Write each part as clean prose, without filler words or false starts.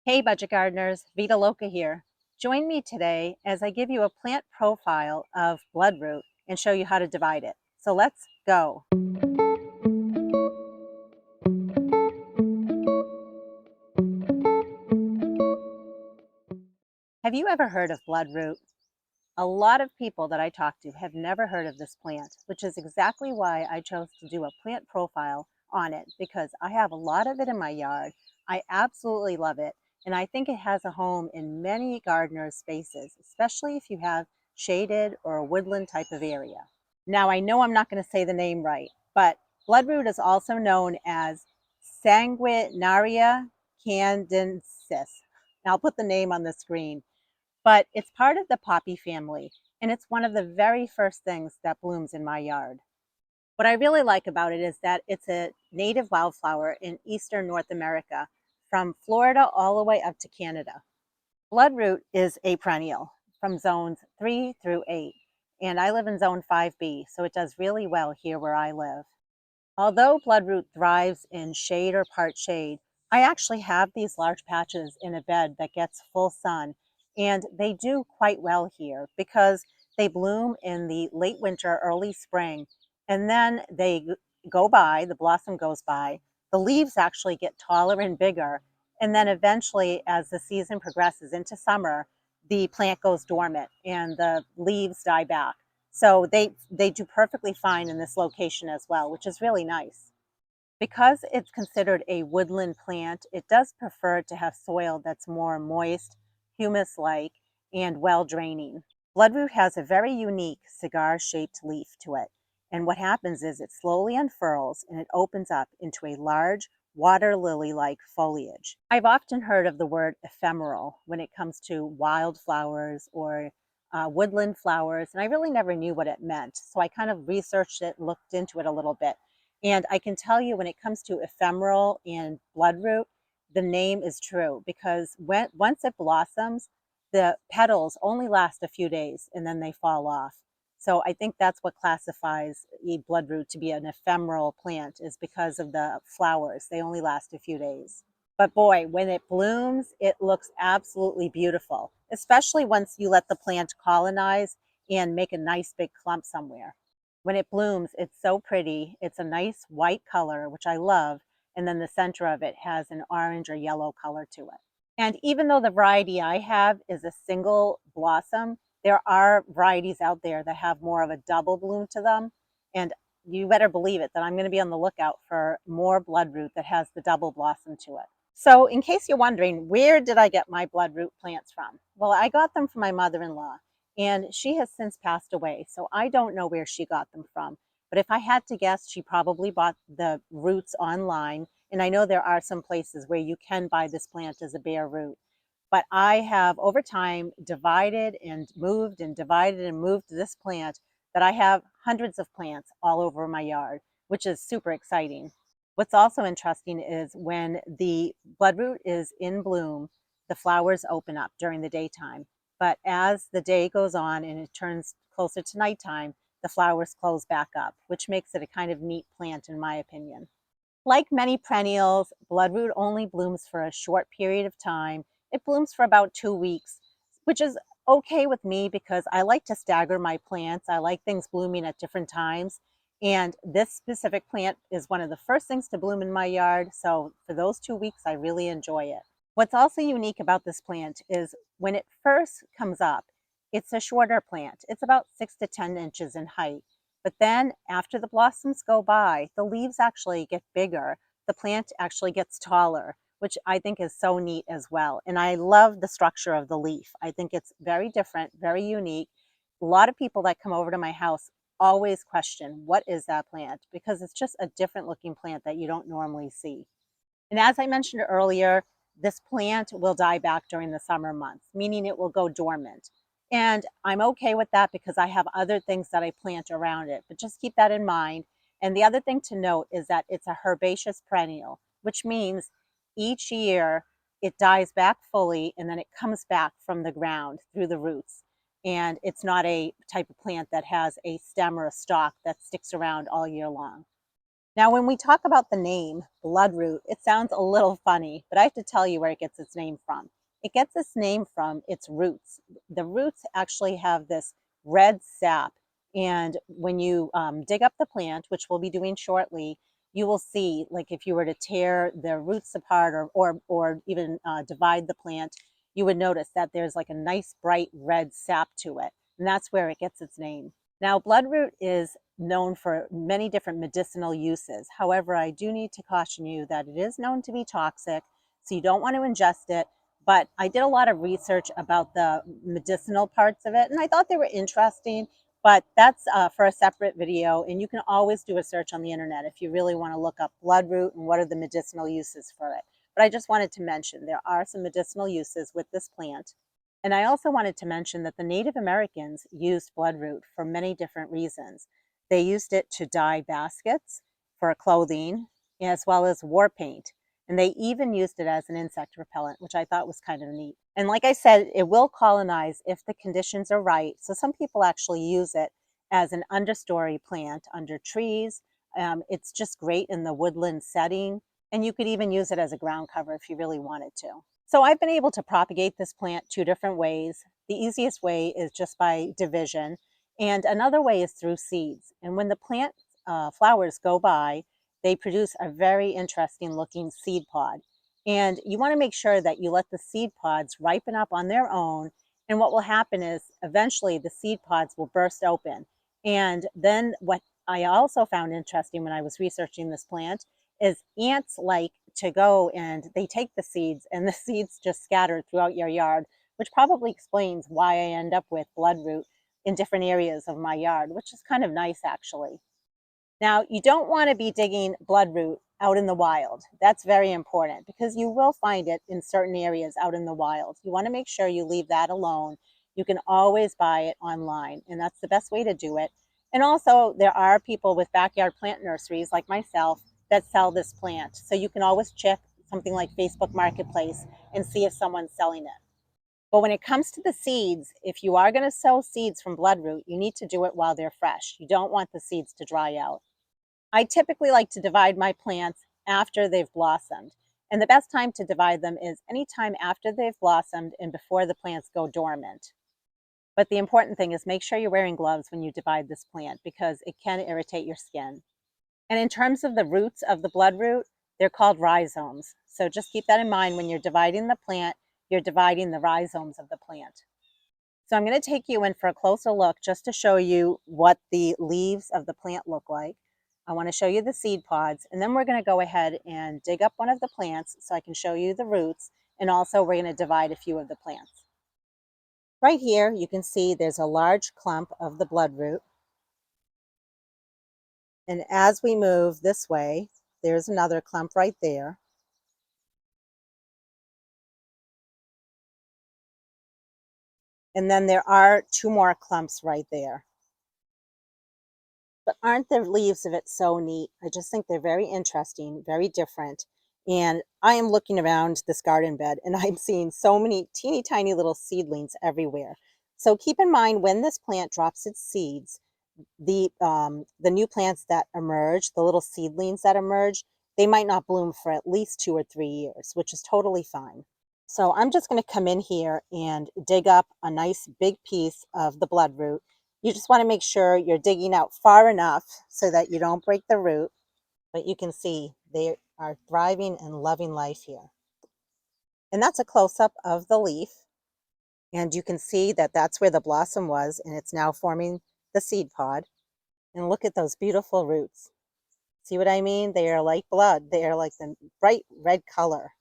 Hey budget gardeners, Vita Loca here. Join me today as I give you a plant profile of bloodroot and show you how to divide it. So let's go. Have you ever heard of bloodroot? A lot of people that I talk to have never heard of this plant, which is exactly why I chose to do a plant profile on it because I have a lot of it in my yard. I absolutely love it, and I think it has a home in many gardeners' spaces, especially if you have shaded or a woodland type of area. Now, I know I'm not going to say the name right, but bloodroot is also known as Sanguinaria candensis. And I'll put the name on the screen, but it's part of the poppy family, and it's one of the very first things that blooms in my yard. What I really like about it is that it's a native wildflower in eastern North America, from Florida all the way up to Canada. Bloodroot is a perennial from zones 3 through 8, and I live in zone 5B, so it does really well here where I live. Although bloodroot thrives in shade or part shade, I actually have these large patches in a bed that gets full sun, and they do quite well here because they bloom in the late winter, early spring, and then go by, the blossom goes by, the leaves actually get taller and bigger, and then eventually, as the season progresses into summer, the plant goes dormant and the leaves die back. So they do perfectly fine in this location as well, which is really nice. Because it's considered a woodland plant, it does prefer to have soil that's more moist, humus-like, and well draining. Bloodroot has a very unique cigar-shaped leaf to it. And what happens is it slowly unfurls and it opens up into a large water lily-like foliage. I've often heard of the word ephemeral when it comes to wildflowers or woodland flowers, and I really never knew what it meant. So I kind of researched it, looked into it a little bit. And I can tell you when it comes to ephemeral and bloodroot, the name is true because once it blossoms, the petals only last a few days and then they fall off. So I think that's what classifies a bloodroot to be an ephemeral plant, is because of the flowers. They only last a few days. But boy, when it blooms, it looks absolutely beautiful, especially once you let the plant colonize and make a nice big clump somewhere. When it blooms, it's so pretty. It's a nice white color, which I love, and then the center of it has an orange or yellow color to it. And even though the variety I have is a single blossom, there are varieties out there that have more of a double bloom to them. And you better believe it that I'm going to be on the lookout for more bloodroot that has the double blossom to it. So in case you're wondering, where did I get my bloodroot plants from? Well, I got them from my mother-in-law, and she has since passed away, so I don't know where she got them from. But if I had to guess, she probably bought the roots online, and I know there are some places where you can buy this plant as a bare root. But I have over time divided and moved and divided and moved this plant, that I have hundreds of plants all over my yard, which is super exciting. What's also interesting is when the bloodroot is in bloom, the flowers open up during the daytime. But as the day goes on and it turns closer to nighttime, the flowers close back up, which makes it a kind of neat plant in my opinion. Like many perennials, bloodroot only blooms for a short period of time. It blooms for about 2 weeks, which is okay with me because I like to stagger my plants. I like things blooming at different times. And this specific plant is one of the first things to bloom in my yard. So for those 2 weeks, I really enjoy it. What's also unique about this plant is when it first comes up, it's a shorter plant. It's about 6 to 10 inches in height. But then after the blossoms go by, the leaves actually get bigger. The plant actually gets taller, which I think is so neat as well. And I love the structure of the leaf. I think it's very different, very unique. A lot of people that come over to my house always question, what is that plant? Because it's just a different looking plant that you don't normally see. And as I mentioned earlier, this plant will die back during the summer months, meaning it will go dormant. And I'm okay with that because I have other things that I plant around it, but just keep that in mind. And the other thing to note is that it's a herbaceous perennial, which means each year it dies back fully and then it comes back from the ground through the roots. And it's not a type of plant that has a stem or a stalk that sticks around all year long. Now, when we talk about the name bloodroot, it sounds a little funny, but I have to tell you where it gets its name from. It gets its name from its roots. The roots actually have this red sap, and when you dig up the plant, which we'll be doing shortly, you will see, like if you were to tear the roots apart or even divide the plant, you would notice that there's like a nice bright red sap to it, and that's where it gets its name. Now, bloodroot is known for many different medicinal uses. However, I do need to caution you that it is known to be toxic, so you don't want to ingest it. But I did a lot of research about the medicinal parts of it, and I thought they were interesting. But that's for a separate video, and you can always do a search on the internet if you really want to look up bloodroot and what are the medicinal uses for it. But I just wanted to mention there are some medicinal uses with this plant. And I also wanted to mention that the Native Americans used bloodroot for many different reasons. They used it to dye baskets for clothing, as well as war paint. And they even used it as an insect repellent, which I thought was kind of neat. And like I said, it will colonize if the conditions are right. So some people actually use it as an understory plant under trees. It's just great in the woodland setting. And you could even use it as a ground cover if you really wanted to. So I've been able to propagate this plant two different ways. The easiest way is just by division, and another way is through seeds. And when the plant flowers go by, they produce a very interesting looking seed pod. And you want to make sure that you let the seed pods ripen up on their own. And what will happen is eventually the seed pods will burst open. And then what I also found interesting when I was researching this plant is ants like to go and they take the seeds and the seeds just scatter throughout your yard, which probably explains why I end up with bloodroot in different areas of my yard, which is kind of nice actually. Now, you don't want to be digging bloodroot out in the wild. That's very important because you will find it in certain areas out in the wild. You want to make sure you leave that alone. You can always buy it online, and that's the best way to do it. And also, there are people with backyard plant nurseries like myself that sell this plant. So you can always check something like Facebook Marketplace and see if someone's selling it. But when it comes to the seeds, if you are going to sow seeds from bloodroot, you need to do it while they're fresh. You don't want the seeds to dry out. I typically like to divide my plants after they've blossomed. And the best time to divide them is anytime after they've blossomed and before the plants go dormant. But the important thing is make sure you're wearing gloves when you divide this plant because it can irritate your skin. And in terms of the roots of the bloodroot, they're called rhizomes. So just keep that in mind when you're dividing the plant, you're dividing the rhizomes of the plant. So I'm going to take you in for a closer look just to show you what the leaves of the plant look like. I want to show you the seed pods, and then we're going to go ahead and dig up one of the plants so I can show you the roots, and also we're going to divide a few of the plants. Right here, you can see there's a large clump of the bloodroot. And as we move this way, there's another clump right there. And then there are two more clumps right there. But aren't the leaves of it so neat? I just think they're very interesting, very different. And I am looking around this garden bed and I'm seeing so many teeny tiny little seedlings everywhere. So keep in mind when this plant drops its seeds, the new plants that emerge, the little seedlings that emerge, they might not bloom for at least 2 or 3 years, which is totally fine. So I'm just going to come in here and dig up a nice big piece of the bloodroot. You just want to make sure you're digging out far enough so that you don't break the root. But you can see they are thriving and loving life here. And that's a close-up of the leaf. And you can see that that's where the blossom was, and it's now forming the seed pod. And look at those beautiful roots. See what I mean? They are like blood. They are like the bright red color.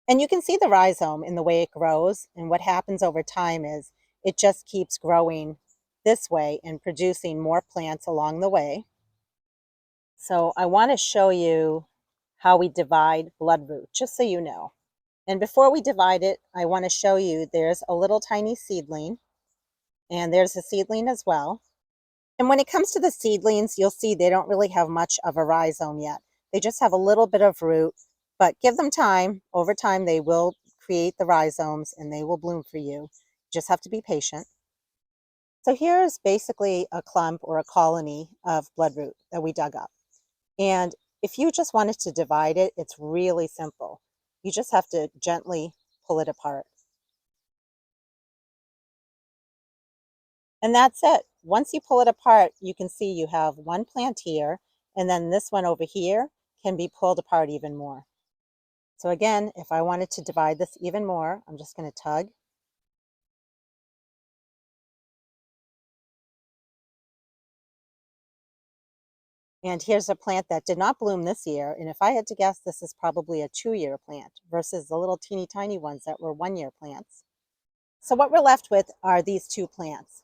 And you can see the rhizome in the way it grows. And what happens over time is it just keeps growing this way and producing more plants along the way. So I want to show you how we divide bloodroot, just so you know. And before we divide it, I want to show you there's a little tiny seedling, and there's a seedling as well. And when it comes to the seedlings, you'll see they don't really have much of a rhizome yet. They just have a little bit of root, but give them time. Over time, they will create the rhizomes and they will bloom for you. Just have to be patient. So here's basically a clump or a colony of bloodroot that we dug up. And if you just wanted to divide it, it's really simple. You just have to gently pull it apart. And that's it. Once you pull it apart, you can see you have one plant here, and then this one over here can be pulled apart even more. So again, if I wanted to divide this even more, I'm just going to tug. And here's a plant that did not bloom this year. And if I had to guess, this is probably a 2-year plant versus the little teeny tiny ones that were 1-year plants. So what we're left with are these two plants.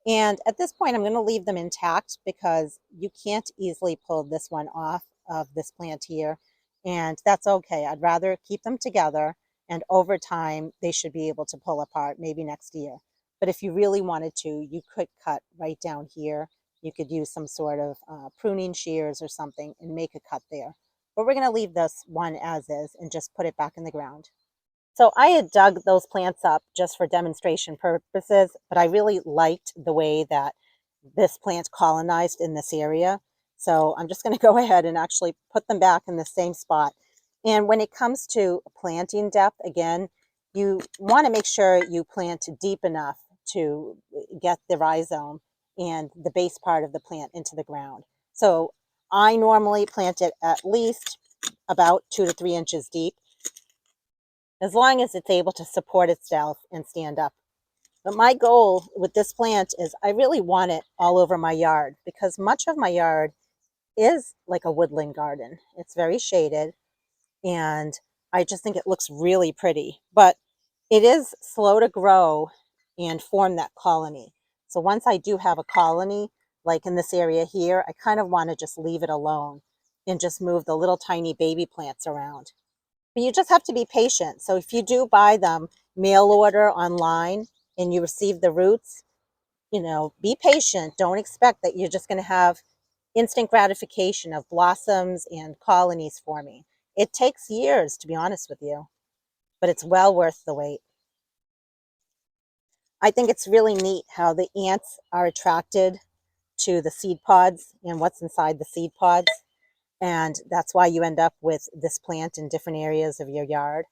And at this point, I'm going to leave them intact because you can't easily pull this one off of this plant here. And that's okay. I'd rather keep them together. And over time, they should be able to pull apart maybe next year. But if you really wanted to, you could cut right down here. You could use some sort of pruning shears or something and make a cut there. But we're going to leave this one as is and just put it back in the ground. So I had dug those plants up just for demonstration purposes, but I really liked the way that this plant colonized in this area. So I'm just going to go ahead and actually put them back in the same spot. And when it comes to planting depth, again, you want to make sure you plant deep enough to get the rhizome and the base part of the plant into the ground. So I normally plant it at least about 2 to 3 inches deep, as long as it's able to support itself and stand up. But my goal with this plant is I really want it all over my yard because much of my yard is like a woodland garden. It's very shaded and I just think it looks really pretty. But it is slow to grow and form that colony. So once I do have a colony, like in this area here, I kind of want to just leave it alone and just move the little tiny baby plants around. But you just have to be patient. So if you do buy them mail order online and you receive the roots, be patient. Don't expect that you're just going to have instant gratification of blossoms and colonies forming. It takes years, to be honest with you, but it's well worth the wait. I think it's really neat how the ants are attracted to the seed pods and what's inside the seed pods. And that's why you end up with this plant in different areas of your yard.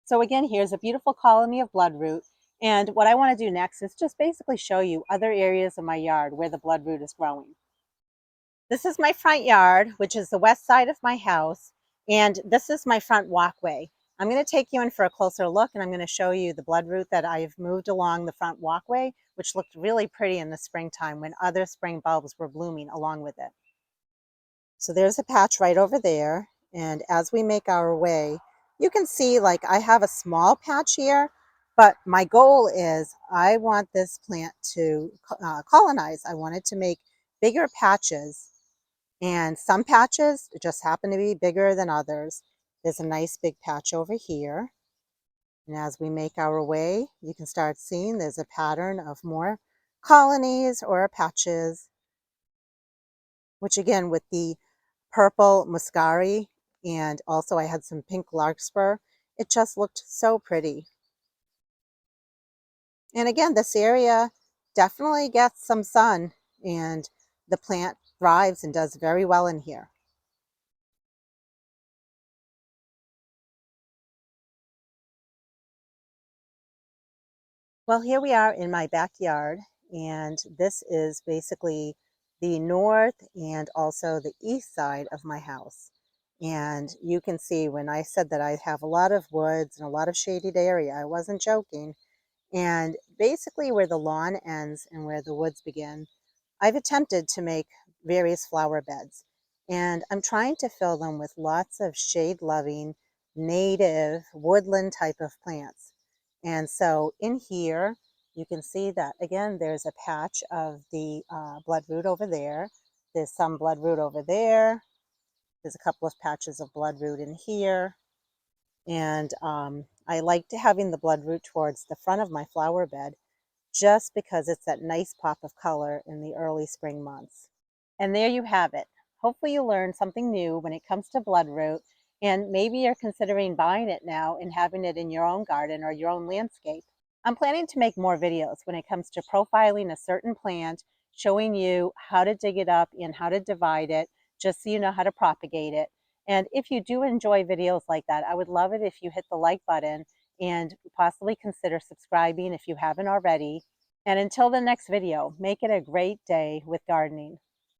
So again, here's a beautiful colony of bloodroot. And what I want to do next is just basically show you other areas of my yard where the bloodroot is growing. This is my front yard, which is the west side of my house. And this is my front walkway. I'm going to take you in for a closer look and I'm going to show you the bloodroot that I've moved along the front walkway, which looked really pretty in the springtime when other spring bulbs were blooming along with it. So there's a patch right over there. And as we make our way, you can see like I have a small patch here, but my goal is I want this plant to colonize. I want it to make bigger patches. And some patches just happen to be bigger than others. There's a nice big patch over here. And as we make our way, you can start seeing there's a pattern of more colonies or patches, which again, with the purple muscari, and also I had some pink larkspur. It just looked so pretty. And again, this area definitely gets some sun and the plant thrives and does very well in here. Well, here we are in my backyard, and this is basically the north and also the east side of my house. And you can see when I said that I have a lot of woods and a lot of shaded area, I wasn't joking. And basically where the lawn ends and where the woods begin, I've attempted to make various flower beds. And I'm trying to fill them with lots of shade-loving, native, woodland type of plants. And so in here, you can see that, again, there's a patch of the bloodroot over there. There's some bloodroot over there. There's a couple of patches of bloodroot in here. And I like to having the bloodroot towards the front of my flower bed just because it's that nice pop of color in the early spring months. And there you have it. Hopefully you learned something new when it comes to bloodroot, and maybe you're considering buying it now and having it in your own garden or your own landscape. I'm planning to make more videos when it comes to profiling a certain plant showing you how to dig it up and how to divide it, just so you know how to propagate it. And if you do enjoy videos like that, I would love it if you hit the like button and possibly consider subscribing if you haven't already. And until the next video, make it a great day with gardening.